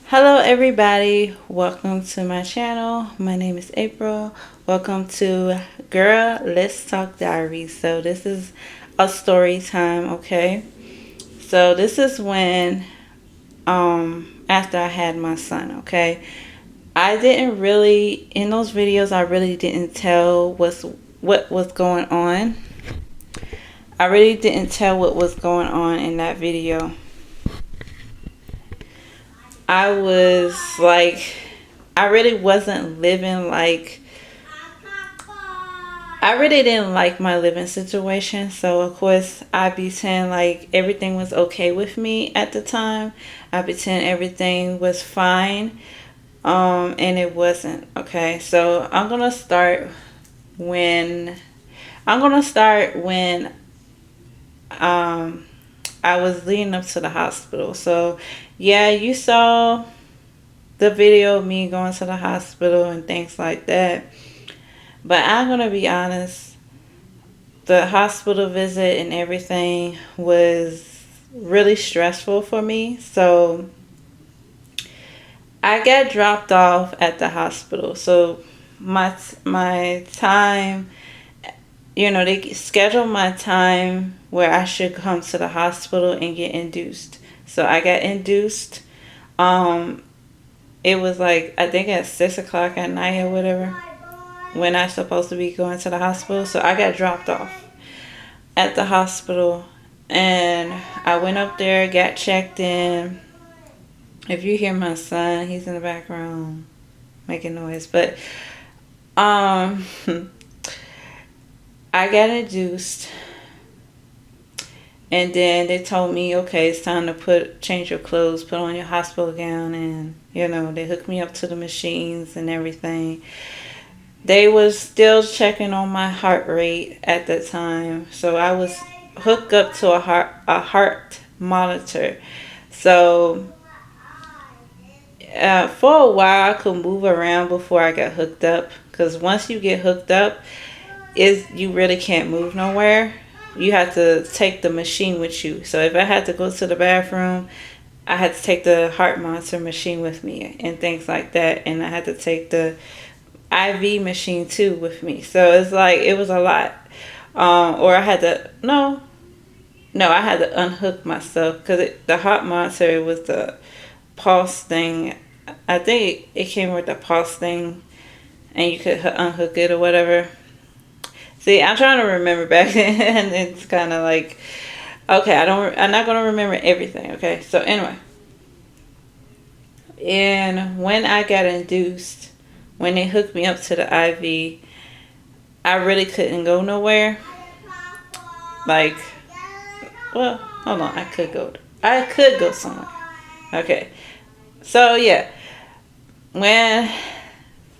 Hello everybody, welcome to my channel. My name is April. Welcome to Girl Let's Talk Diaries. So this is a story time, okay? So this is when after I had my son, okay? I didn't really in those videos I really didn't tell what was going on. I really didn't tell what was going on in that video. I was like I really wasn't living like I really didn't like my living situation. So of course I pretend like everything was okay with me at the time. I pretend everything was fine. And it wasn't. Okay. So I'm gonna start when um I was leading up to the hospital. So yeah, you saw the video of me going to the hospital and things like that. But I'm gonna be honest, the hospital visit and everything was really stressful for me. So I got dropped off at the hospital. So my time, they scheduled my time where I should come to the hospital and get induced. So I got induced. Um, it was like I think at 6 o'clock at night or whatever when I supposed to be going to the hospital. So I got dropped off at the hospital and I went up there, got checked in. If you hear my son, he's in the background making noise. But um I got induced and then they told me, okay, it's time to change your clothes, put on your hospital gown, and they hooked me up to the machines and everything. They was still checking on my heart rate at the time. So I was hooked up to a heart monitor. So for a while I could move around before I got hooked up, because once you get hooked up, is you really can't move nowhere. You have to take the machine with you. So if I had to go to the bathroom, I had to take the heart monitor machine with me and things like that. And I had to take the IV machine too with me. So it's like it was a lot. Or I had to no, I had to unhook myself because the heart monitor was the pulse thing. I think it came with the pulse thing, and you could unhook it or whatever. See, I'm trying to remember back then, and it's kind of like, okay, I'm not gonna remember everything. Okay, so anyway, and when I got induced, when they hooked me up to the IV, I really couldn't go nowhere. Like, well, hold on, I could go somewhere. Okay, so yeah, when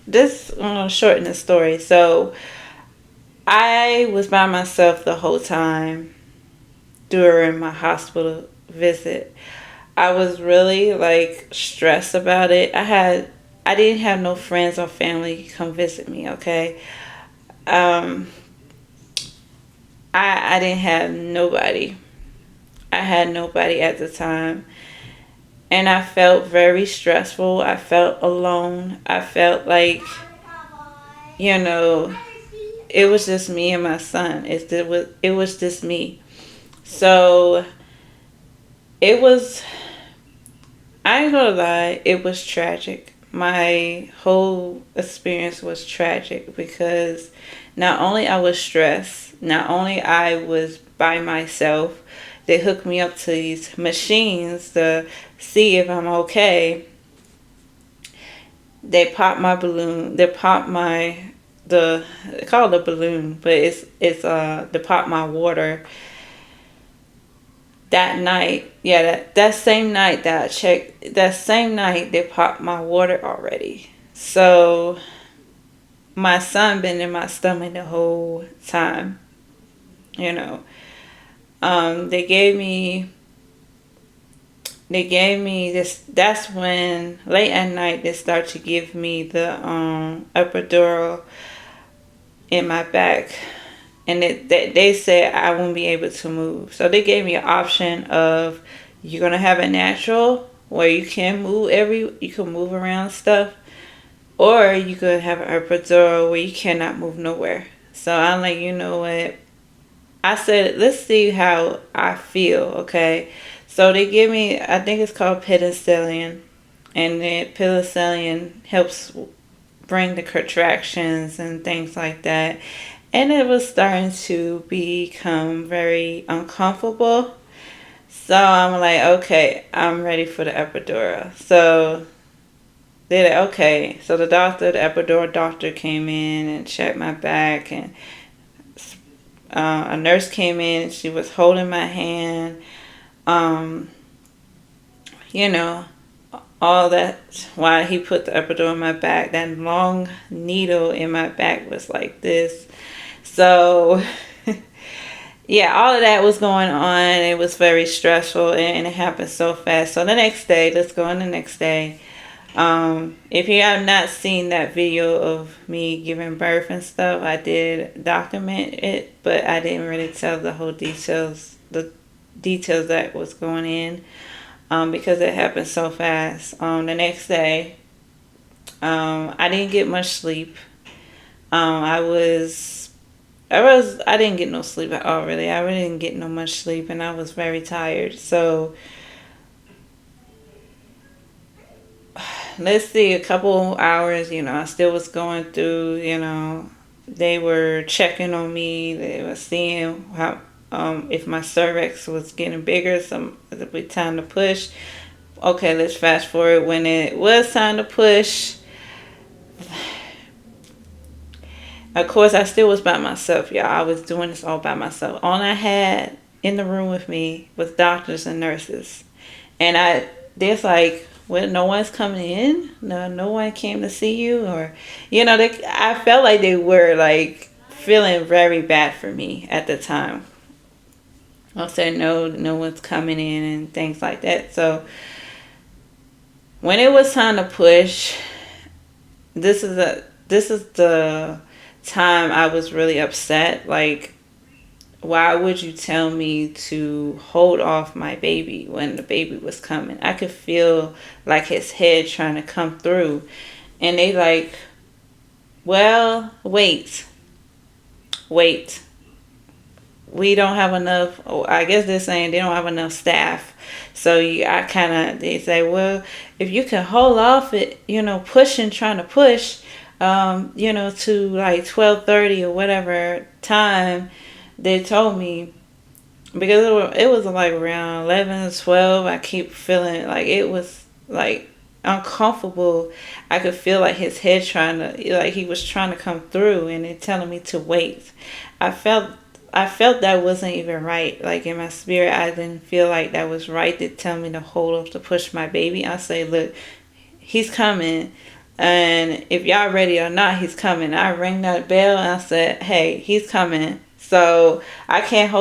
I'm gonna shorten the story. So I was by myself the whole time during my hospital visit. I was really like stressed about it. I didn't have no friends or family come visit me, okay? Um I didn't have nobody. I had nobody at the time. And I felt very stressful. I felt alone. I felt like, you know, it was just me and my son. It was just me. So it was, I ain't gonna lie, it was tragic. My whole experience was tragic because not only I was stressed, not only I was by myself, they hooked me up to these machines to see if I'm okay. They popped my balloon. They popped my they call it a balloon, but it's they popped my water that night. Yeah, that same night that I checked, that same night they popped my water already. So my son been in my stomach the whole time, you know. They gave me this. That's when late at night they start to give me the epidural in my back, and they said I won't be able to move. So they gave me an option of you're gonna have a natural where you can move around stuff, or you could have an epidural where you cannot move nowhere. So I'm like, you know what? I said, let's see how I feel, okay? So they give me, I think it's called penicillin, and the penicillin helps bring the contractions and things like that. And it was starting to become very uncomfortable. So I'm like, okay, I'm ready for the epidural. So they're like, okay. So the epidural doctor came in and checked my back, and a nurse came in and she was holding my hand. Um, you know, all that while he put the epidural in my back. That long needle in my back was like this. So, yeah, all of that was going on. It was very stressful, and it happened so fast. So the next day, let's go on the next day. If you have not seen that video of me giving birth and stuff, I did document it, but I didn't really tell the details that was going in, because it happened so fast. The next day, I didn't get much sleep. I didn't get no sleep at all, really. I really didn't get no much sleep, and I was very tired. So, let's see, a couple hours, I still was going through, they were checking on me. They were seeing how, if my cervix was getting bigger, it'd be time to push. Okay, let's fast forward. When it was time to push, of course, I still was by myself, y'all. I was doing this all by myself. All I had in the room with me was doctors and nurses. And there's like, well, no one's coming in. No one came to see you, or, I felt like they were like feeling very bad for me at the time. I said, no one's coming in and things like that. So when it was time to push, this is the time I was really upset. Like, why would you tell me to hold off my baby when the baby was coming? I could feel like his head trying to come through. And they like, well, wait. We don't have enough. Oh, I guess they're saying they don't have enough staff. So they say, well, if you can hold off it, trying to push, to like 12:30 or whatever time they told me, because it was like around 11 to 12. I keep feeling like it was like uncomfortable. I could feel like his head like he was trying to come through, and they're telling me to wait. I felt that wasn't even right. Like in my spirit, I didn't feel like that was right to tell me to hold off to push my baby. I say, look, he's coming. And if y'all ready or not, he's coming. I rang that bell and I said, hey, he's coming. So I can't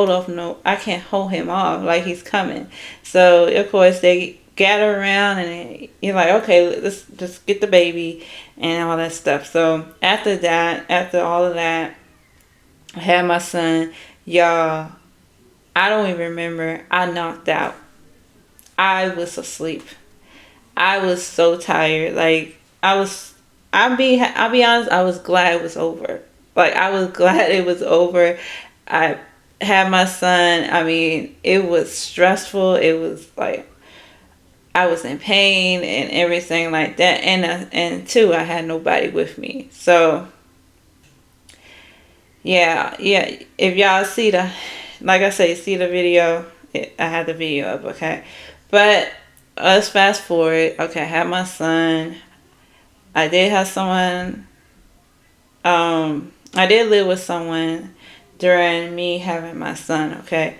I can't hold him off, like he's coming. So of course they gather around, and you're like, okay, let's just get the baby and all that stuff. So after all of that, I had my son. Y'all, I don't even remember. I knocked out. I was asleep. I was so tired. Like I'll be honest, I was glad it was over. Like, I was glad it was over. I had my son. I mean, it was stressful. It was like I was in pain and everything like that. And two, I had nobody with me. So yeah. If y'all see like I say, see the video. I had the video up, okay. But let's fast forward. Okay, I had my son. I did have someone. I did live with someone during me having my son, okay?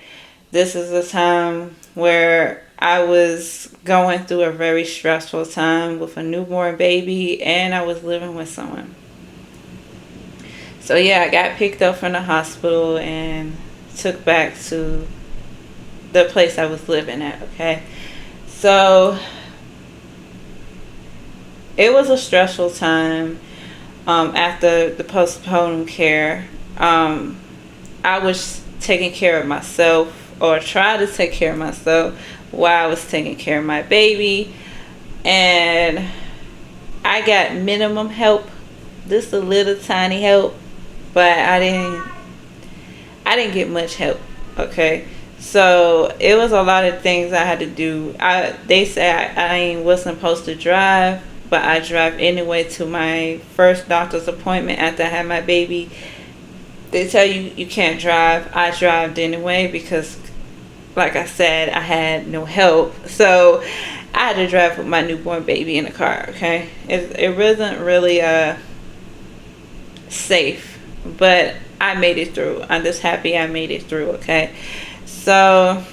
This is a time where I was going through a very stressful time with a newborn baby, and I was living with someone. So yeah, I got picked up from the hospital and took back to the place I was living at, okay? So it was a stressful time. After the postpartum care, I was taking care of myself, or tried to take care of myself while I was taking care of my baby. and I got minimum help, just a little tiny help, but I didn't get much help. Okay, so it was a lot of things I had to do. They said I wasn't supposed to drive, but I drive anyway to my first doctor's appointment after I had my baby. They tell you you can't drive. I drove anyway because, like I said, I had no help. So I had to drive with my newborn baby in the car. Okay, it wasn't really safe, but I made it through. I'm just happy I made it through. Okay, so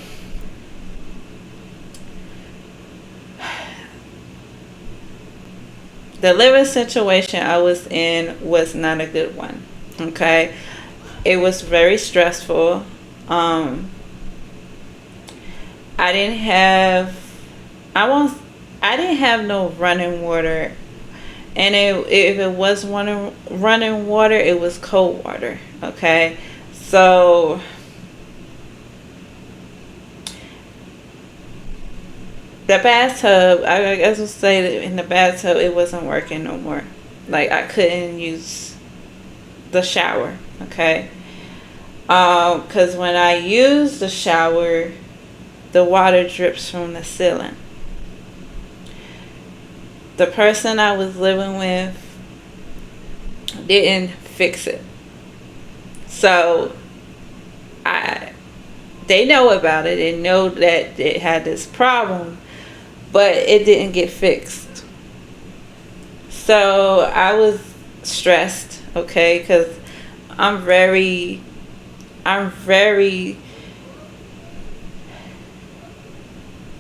the living situation I was in was not a good one. Okay, it was very stressful. Um, I didn't have, I was, I didn't have no running water, and if it was running water, it was cold water. Okay, so the bathtub, I guess we'll say that in the bathtub, it wasn't working no more. Like I couldn't use the shower. Okay, because when I use the shower, the water drips from the ceiling. The person I was living with didn't fix it. So I they know about it. They know that it had this problem, but it didn't get fixed. So I was stressed, okay, because I'm very, I'm very,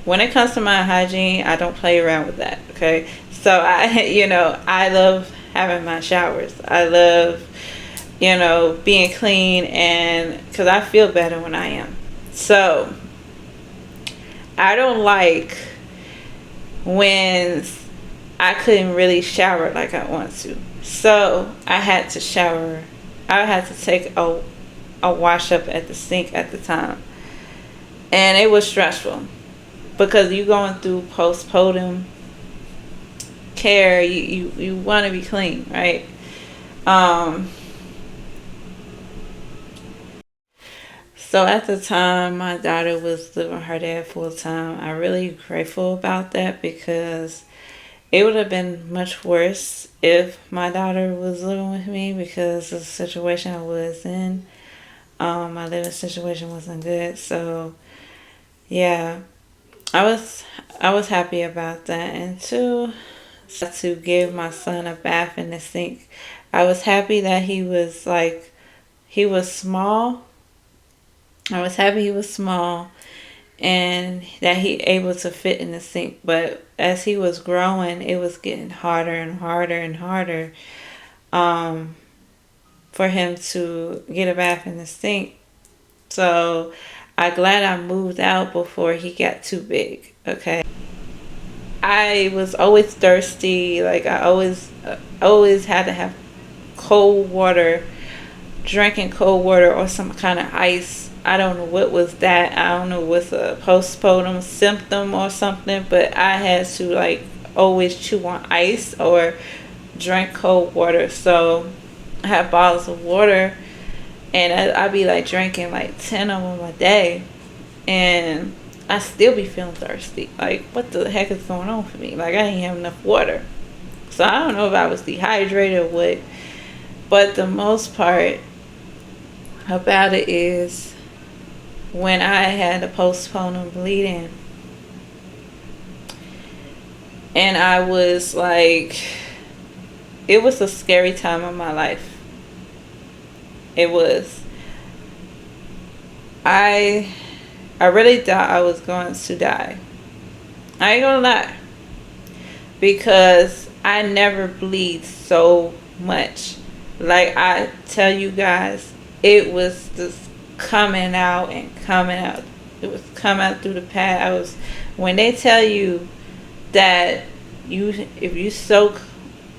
when it comes to my hygiene, I don't play around with that, okay? So I love having my showers. I love, being clean, and because I feel better when I am. So I don't like when I couldn't really shower like I want to. So I had to shower. I had to take a wash up at the sink at the time. And it was stressful because you going through postpartum care, you want to be clean, right? Um, so at the time my daughter was living with her dad full time, I'm really grateful about that because it would have been much worse if my daughter was living with me because of the situation I was in. My living situation wasn't good, so yeah, I was happy about that. And two, to give my son a bath in the sink. I was happy that he was small. I was happy he was small and that he able to fit in the sink. But as he was growing, it was getting harder and harder and harder um, for him to get a bath in the sink. So I'm glad I moved out before he got too big. Okay. I was always thirsty. Like I always had to have cold water, drinking cold water or some kind of ice. I don't know what was that. I don't know what's a postpartum symptom or something, but I had to like always chew on ice or drink cold water. So I had bottles of water, and I'd be like drinking like 10 of them a day, and I still be feeling thirsty. Like, what the heck is going on for me? Like, I didn't have enough water. So I don't know if I was dehydrated or what. But the most part about it is when I had a postpartum bleeding, and I was like, it was a scary time of my life. It was. I really thought I was going to die. I ain't gonna lie. Because I never bleed so much. Like I tell you guys, it was just coming out and coming out. It was coming out through the pad. When they tell you that if you soak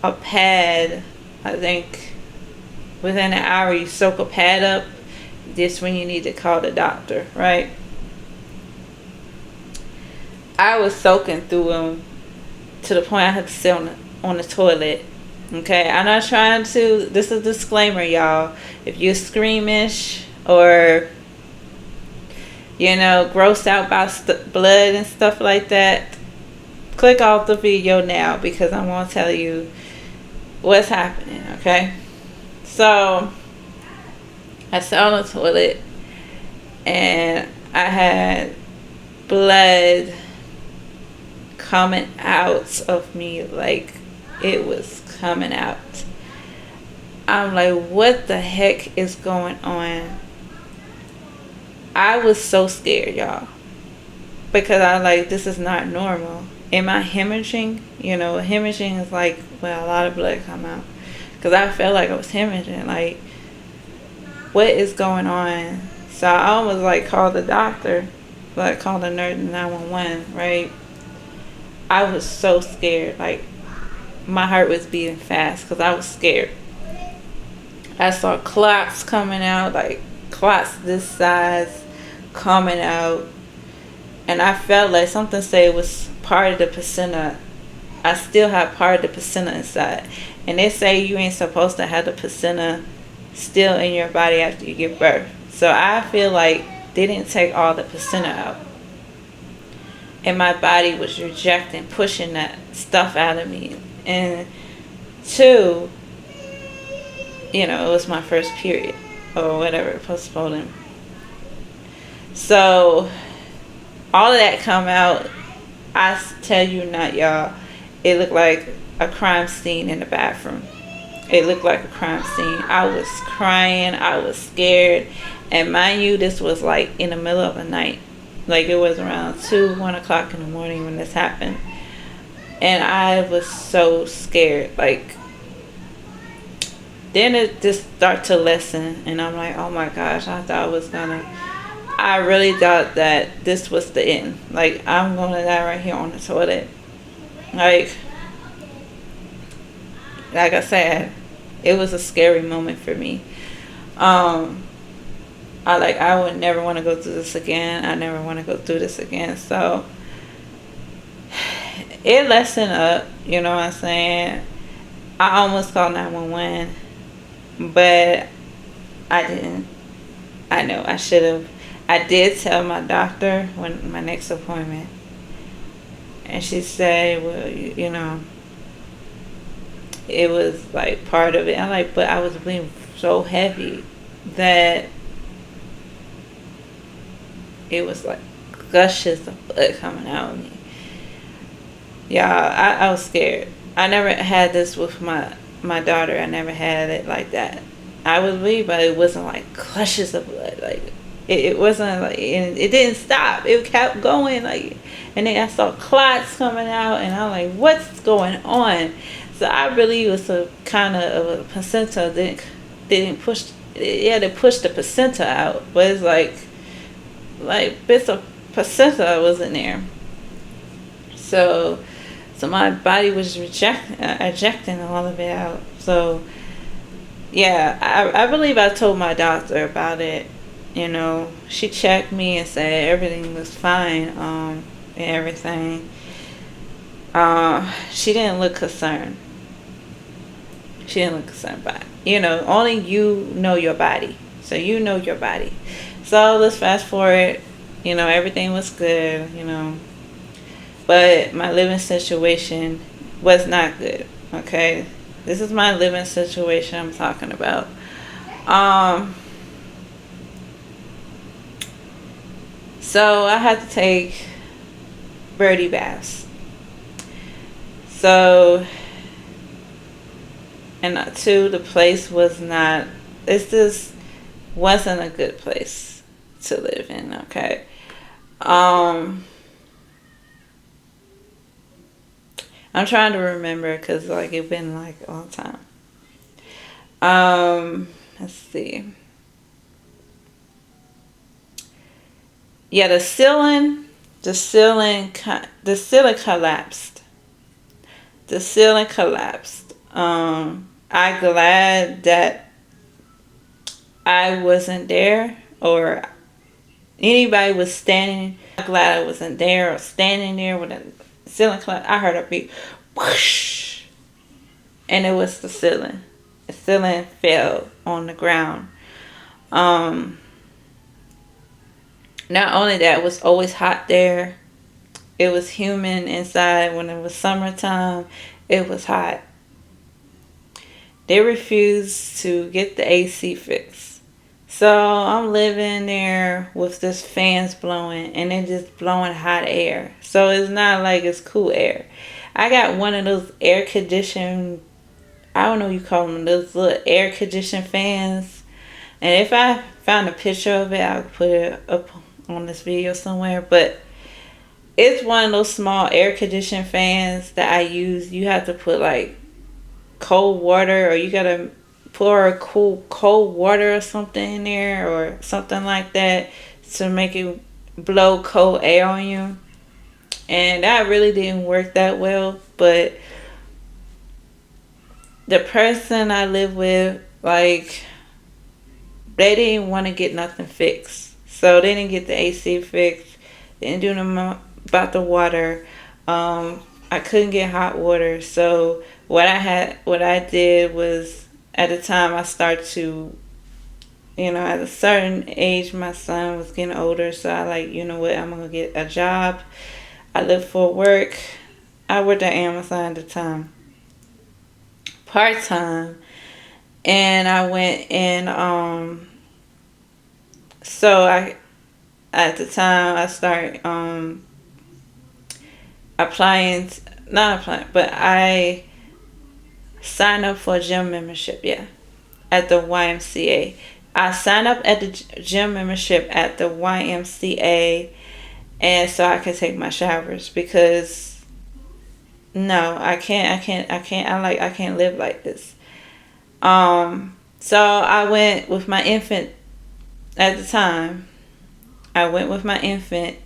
a pad, I think within an hour you soak a pad up, this when you need to call the doctor, right? I was soaking through them to the point I had to sit on the toilet. Okay, I'm not trying to. This is a disclaimer, y'all. If you're squeamish or grossed out by blood and stuff like that, click off the video now because I'm gonna tell you what's happening. Okay, so I sat on the toilet and I had blood coming out of me, like it was coming out. I'm like, what the heck is going on? I was so scared, y'all, because I like, this is not normal. Am I hemorrhaging? Hemorrhaging is like, well, a lot of blood come out, because I felt like I was hemorrhaging. Like, what is going on? So I almost like called the doctor, like called the nurse, 911, right? I was so scared. Like, my heart was beating fast because I was scared. I saw clots coming out, like clots this size coming out. And I felt like something said it was part of the placenta. I still have part of the placenta inside. And they say you ain't supposed to have the placenta still in your body after you give birth. So I feel like they didn't take all the placenta out. And my body was rejecting, pushing that stuff out of me. And two, it was my first period or whatever, postpartum. So all of that come out. I tell you not, y'all, it looked like a crime scene in the bathroom. It looked like a crime scene. I was crying. I was scared. And mind you, this was like in the middle of the night. Like, it was around 1 o'clock in the morning when this happened. And I was so scared. Like, then it just started to lessen. And I'm like, oh my gosh, I really thought that this was the end. Like, I'm going to die right here on the toilet. Like I said, it was a scary moment for me. I would never want to go through this again. I never want to go through this again. So it lessened up, you know what I'm saying? I almost called 911, but I didn't. I know I should have. I did tell my doctor when my next appointment, and she said, well, it was like part of it. I'm like, but I was bleeding so heavy that it was like gushes of blood coming out of me. Yeah, I was scared. I never had this with my daughter. I never had it like that. I was bleeding, but it wasn't like gushes of blood. Like, it wasn't like, and it didn't stop. It kept going, like, and then I saw clots coming out, and I'm like, what's going on? So I really was a kind of a placenta. They didn't push. Yeah, they pushed the placenta out, but it's like bits of placenta was in there. So my body was ejecting all of it out. So yeah, I believe I told my doctor about it. She checked me and said everything was fine, and everything. She didn't look concerned. She didn't look concerned by it. Only you know your body. So you know your body. So let's fast forward. Everything was good, But my living situation was not good. Okay? This is my living situation I'm talking about. So I had to take birdie baths. So, and two, the place was not, it just wasn't a good place to live in, okay? I'm trying to remember because, like, it's been, like, a long time. Let's see. Yeah, the ceiling collapsed. The ceiling collapsed. I'm glad that I wasn't there or anybody was standing. I'm glad I wasn't there or standing there with Ceiling collapsed. I heard a big whoosh, and it was the ceiling. The ceiling fell on the ground. Um, Not only that, it was always hot there. It was humid inside. When it was summertime, it was hot. They refused to get the AC fixed. So I'm living there with this fans blowing and it just blowing hot air. So it's not like it's cool air. I got one of those air conditioned, I don't know what you call them, those little air conditioned fans. And if I found a picture of it, I'll put it up on this video somewhere. But it's one of those small air conditioned fans that I use. You have to put like cold water, or you gotta pour a cold water or something in there or something like that to make it blow cold air on you. And that really didn't work that well. But the person I live with, like, they didn't want to get nothing fixed. So they didn't get the AC fixed. They didn't do nothing about the water. I couldn't get hot water. So what I did was, at the time I started to, at a certain age, my son was getting older. So I like, you know what, I'm going to get a job. I looked for work. I worked at Amazon at the time, part time. And I went and, so at the time I started applying, not applying, but I signed up for a gym membership, yeah, at the YMCA. I signed up at the gym membership at the YMCA, and so I could take my showers, because no, I can't live like this. So I went with my infant at the time. I went with my infant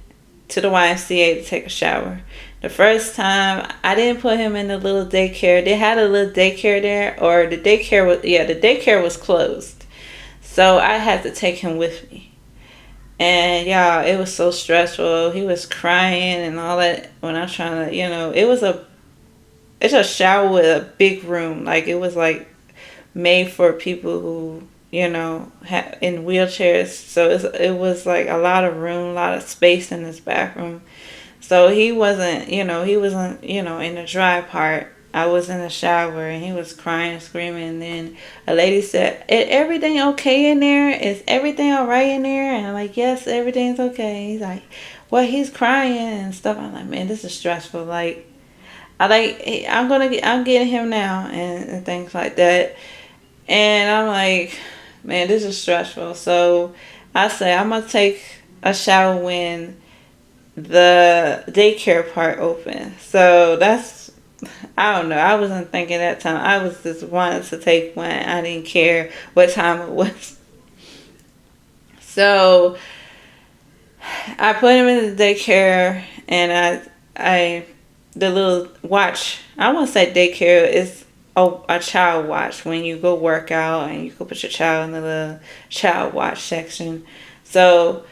to the YMCA to take a shower. The first time, I didn't put him in the little daycare. They had a little daycare there, or the daycare was closed. So I had to take him with me. And y'all, it was so stressful. He was crying and all that when I was trying to, it's a shower with a big room. Like, it was like made for people who, in wheelchairs. So it was like a lot of room, a lot of space in this bathroom. So he wasn't, in the dry part. I was in the shower and he was crying and screaming. And then a lady said, "Is everything okay in there? Is everything all right in there?" And I'm like, "Yes, everything's okay." He's like, "Well, he's crying and stuff." I'm like, "Man, this is stressful." Like, I'm getting him now and things like that. And I'm like, "Man, this is stressful." So I say, I'm going to take a shower when the daycare part open. So I don't know. I wasn't thinking that time. I was just wanting to take one. I didn't care what time it was. So I put him in the daycare, and the little watch. I won't say daycare. It's a child watch when you go work out, and you can put your child in the little child watch section. So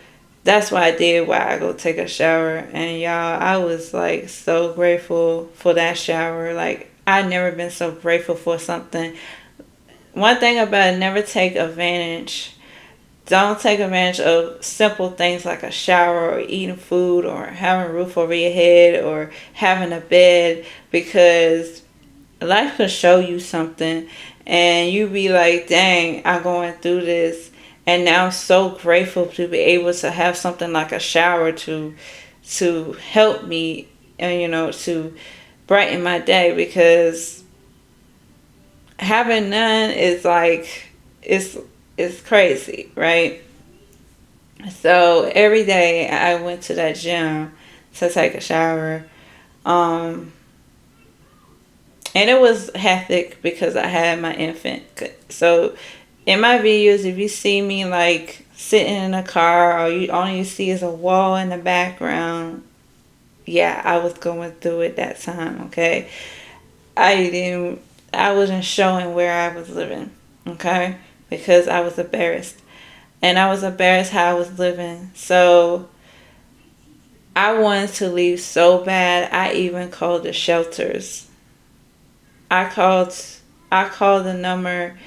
that's what I did while I go take a shower. And y'all, I was like so grateful for that shower. Like, I've never been so grateful for something. One thing about it, never take advantage. Don't take advantage of simple things like a shower or eating food or having a roof over your head or having a bed, because life could show you something and you be like, dang, I'm going through this. And now I'm so grateful to be able to have something like a shower to help me, and to brighten my day, because having none is like, it's crazy, right? So every day I went to that gym to take a shower. And it was hectic because I had my infant. So in my videos, if you see me like sitting in a car, or all you see is a wall in the background, yeah, I was going through it that time, okay? I wasn't showing where I was living, okay? Because I was embarrassed. And I was embarrassed how I was living. So I wanted to leave so bad. I even called the shelters. I called I called the number,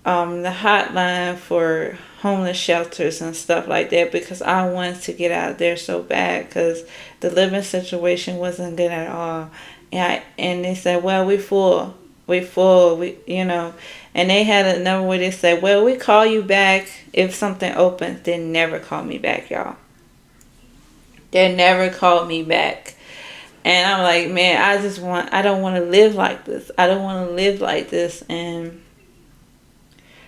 the hotline for homeless shelters and stuff like that, because I wanted to get out of there so bad, because the living situation wasn't good at all. And they said, well, we full, and they had a number where they said, well, we call you back if something opens. They never called me back, y'all. They never called me back. And I'm like, man, I don't want to live like this. I don't want to live like this. And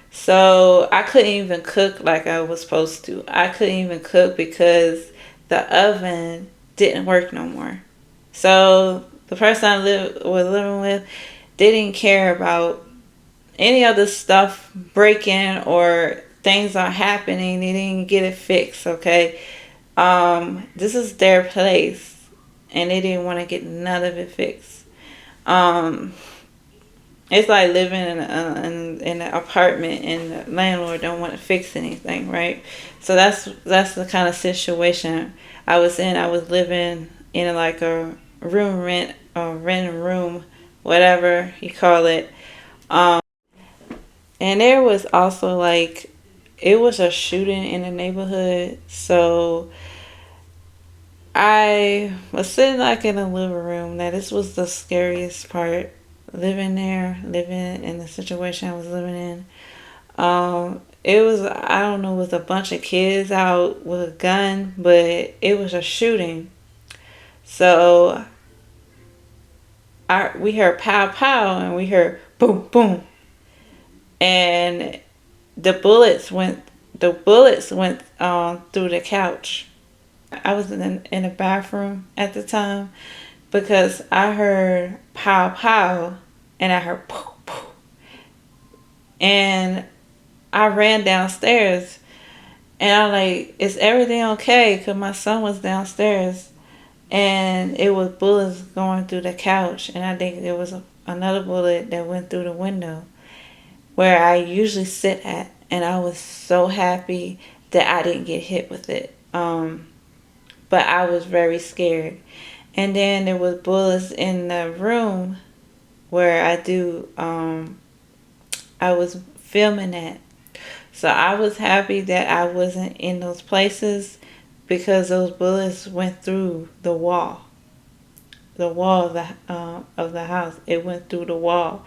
so I couldn't even cook like I was supposed to. I couldn't even cook because the oven didn't work no more. So the person was living with, they didn't care about any other stuff breaking or things are happening. They didn't get it fixed, okay? This is their place, and they didn't want to get none of it fixed. Um, it's like living in an apartment and the landlord don't want to fix anything, right? So that's the kind of situation I was in. I was living in like a room rent or rent a room, whatever you call it. Um, and there was also like, it was a shooting in the neighborhood, so I was sitting like in the living room. Now this was the scariest part. Living there, living in the situation I was living in. It was, I don't know, it was a bunch of kids out with a gun, but it was a shooting. So we heard pow pow and we heard boom boom, and the bullets went through the couch. I was in the bathroom at the time because I heard pow pow and I heard poof poof, and I ran downstairs and I'm like, is everything okay? Because my son was downstairs and it was bullets going through the couch, and I think there was another bullet that went through the window where I usually sit at, and I was so happy that I didn't get hit with it. But I was very scared. And then there was bullets in the room where I was filming at. So I was happy that I wasn't in those places because those bullets went through the wall of the house. It went through the wall.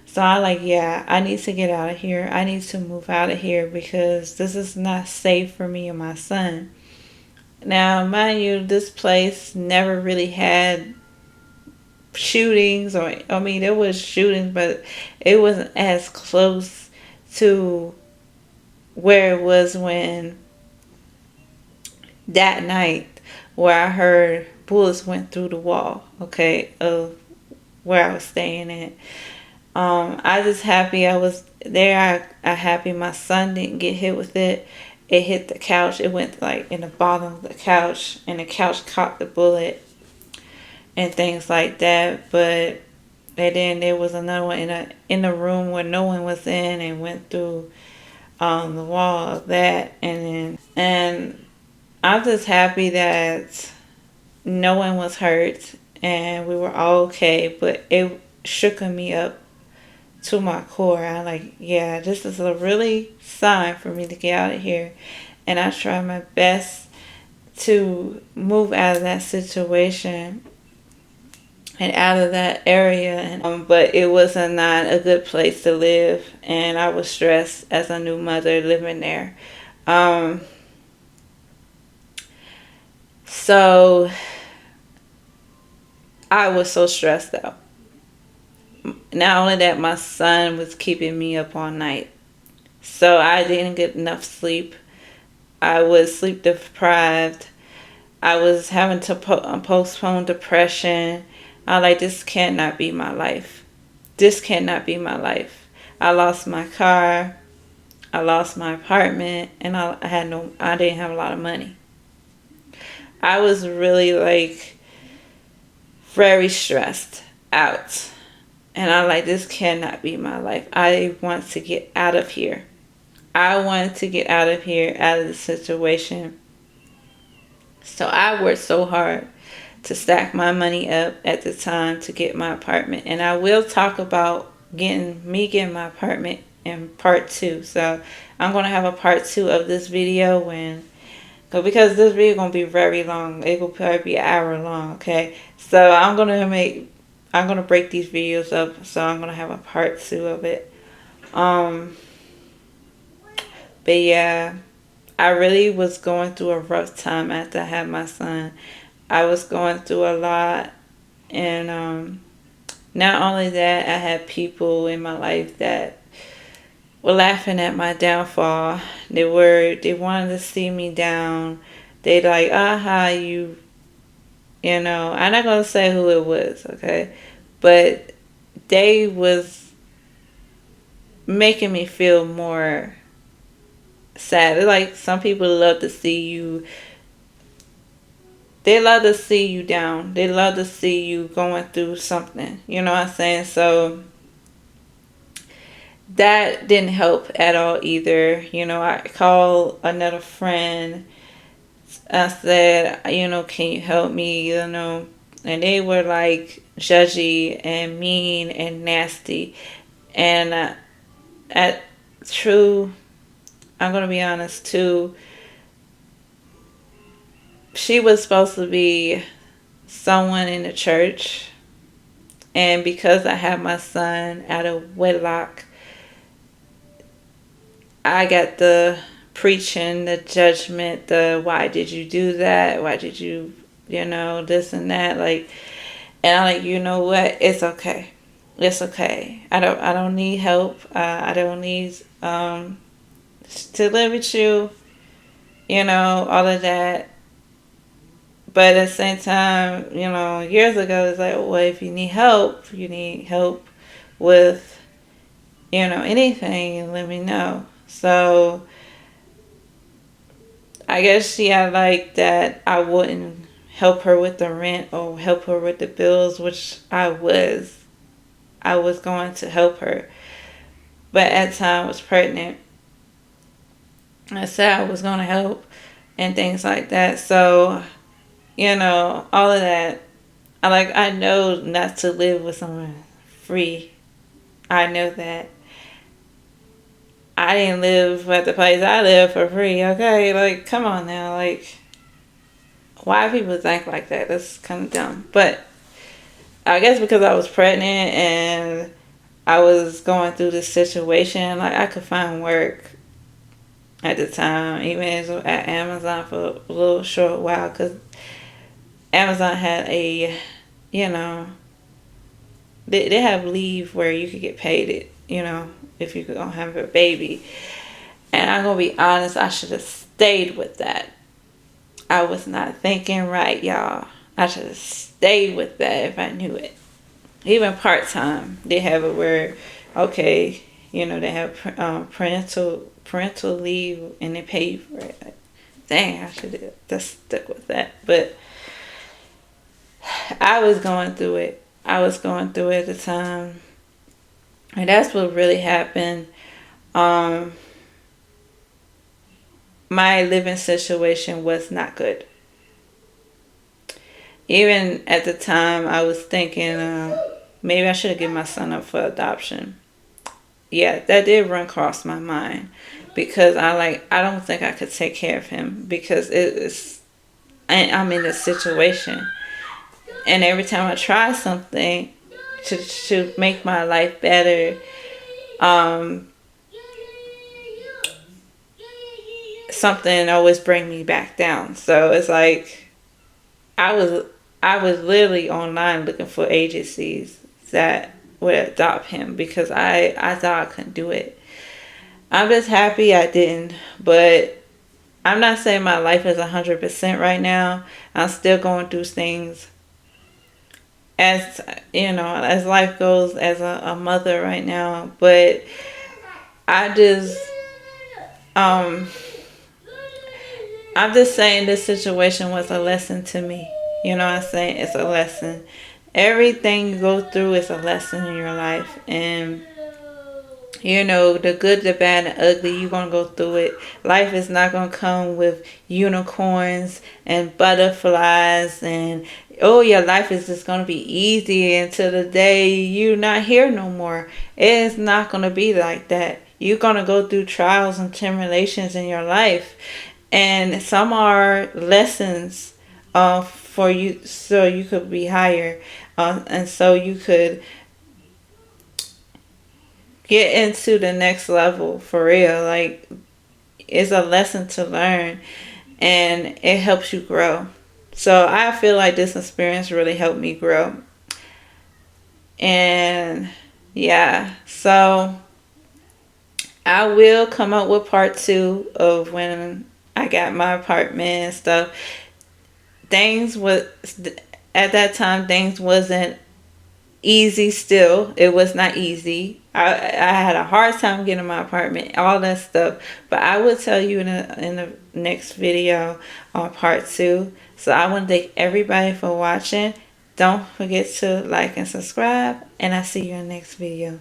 So I like, yeah, I need to get out of here. I need to move out of here because this is not safe for me and my son. Now, mind you, this place never really had shootings, or I mean, there was shootings, but it wasn't as close to where it was when that night where I heard bullets went through the wall, okay, of where I was staying at. I just happy I was there. I happy my son didn't get hit with it. It hit the couch. It went like in the bottom of the couch, and the couch caught the bullet and things like that. But and then there was another one in the room where no one was in, and went through the wall of that. And I'm just happy that no one was hurt and we were all okay. But it shook me up to my core. I'm like, yeah, this is a really sign for me to get out of here. And I try my best to move out of that situation and out of that area. And but it was not a good place to live, and I was stressed as a new mother living there. So I was so stressed out. Not only that, my son was keeping me up all night. So I didn't get enough sleep. I was sleep deprived. I was having to postpone depression. I like, this cannot be my life. This cannot be my life. I lost my car. I lost my apartment, and I didn't have a lot of money. I was really like very stressed out. And I'm like, this cannot be my life. I want to get out of here. I wanted to get out of here, out of the situation. So I worked so hard to stack my money up at the time to get my apartment. And I will talk about getting my apartment in part two. So I'm gonna have a part two of this video because this video gonna be very long. It will probably be an hour long. Okay, so I'm gonna break these videos up. So I'm gonna have a part two of it. But yeah, I really was going through a rough time after I had my son. I was going through a lot, and not only that, I had people in my life that were laughing at my downfall. They wanted to see me down. They like, aha, you know. I'm not gonna say who it was, okay, but they was making me feel more sad. It's like some people love to see you. They love to see you down. They love to see you going through something. You know what I'm saying? So that didn't help at all either. You know, I called another friend. I said, you know, can you help me? You know, and they were like judgy and mean and nasty. And at true, I'm gonna be honest too. She was supposed to be someone in the church, and because I have my son out of wedlock, I got the preaching, the judgment, the why did you do that? Why did you, you know, this and that? Like, and I'm like, you know what? It's okay. It's okay. I don't need help. I don't need to live with you. You know, all of that. But at the same time, you know, years ago, it's like, well, if you need help with, you know, anything, let me know. So I guess she had like that I wouldn't help her with the rent or help her with the bills, which I was. I was going to help her. But at the time I was pregnant. I said I was going to help and things like that. So, you know, all of that. I know not to live with someone free. I know that. I didn't live at the place I live for free, okay? Like, come on now. Like, why people think like that? That's kind of dumb. But I guess because I was pregnant and I was going through this situation, like, I could find work at the time, even at Amazon for a little short while, because Amazon had a, you know, they have leave where you could get paid it, you know, if you could have a baby. And I'm going to be honest, I should have stayed with that. I was not thinking right, y'all. I should have stayed with that if I knew it. Even part-time, they have it where, okay, you know, they have parental leave and they pay you for it. Like, dang, I should have just stuck with that. But I was going through it. I was going through it at the time. And that's what really happened. My living situation was not good. Even at the time, I was thinking maybe I should have given my son up for adoption. Yeah, that did run across my mind because I don't think I could take care of him because I'm in this situation, and every time I try something to make my life better, something always bring me back down. So it's like I was literally online looking for agencies that would adopt him because I thought I couldn't do it. I'm just happy I didn't, but I'm not saying my life is 100% right now. I'm still going through things as, you know, as life goes as a mother right now. But I just, I'm just saying this situation was a lesson to me. You know what I'm saying? It's a lesson. Everything you go through is a lesson in your life. And You know, the good, the bad, and the ugly, you're going to go through it. Life is not going to come with unicorns and butterflies and, oh, your life is just going to be easy until the day you're not here no more. It's not going to be like that. You're going to go through trials and tribulations in your life. And some are lessons for you so you could be higher. And so you could get into the next level for real. Like, it's a lesson to learn and it helps you grow. So I feel like this experience really helped me grow. And yeah, so I will come up with part two of when I got my apartment and stuff. Things was at that time things wasn't easy still. It was not easy. I had a hard time getting my apartment, all that stuff. But I will tell you in the next video on part two. So I want to thank everybody for watching. Don't forget to like and subscribe. And I'll see you in the next video.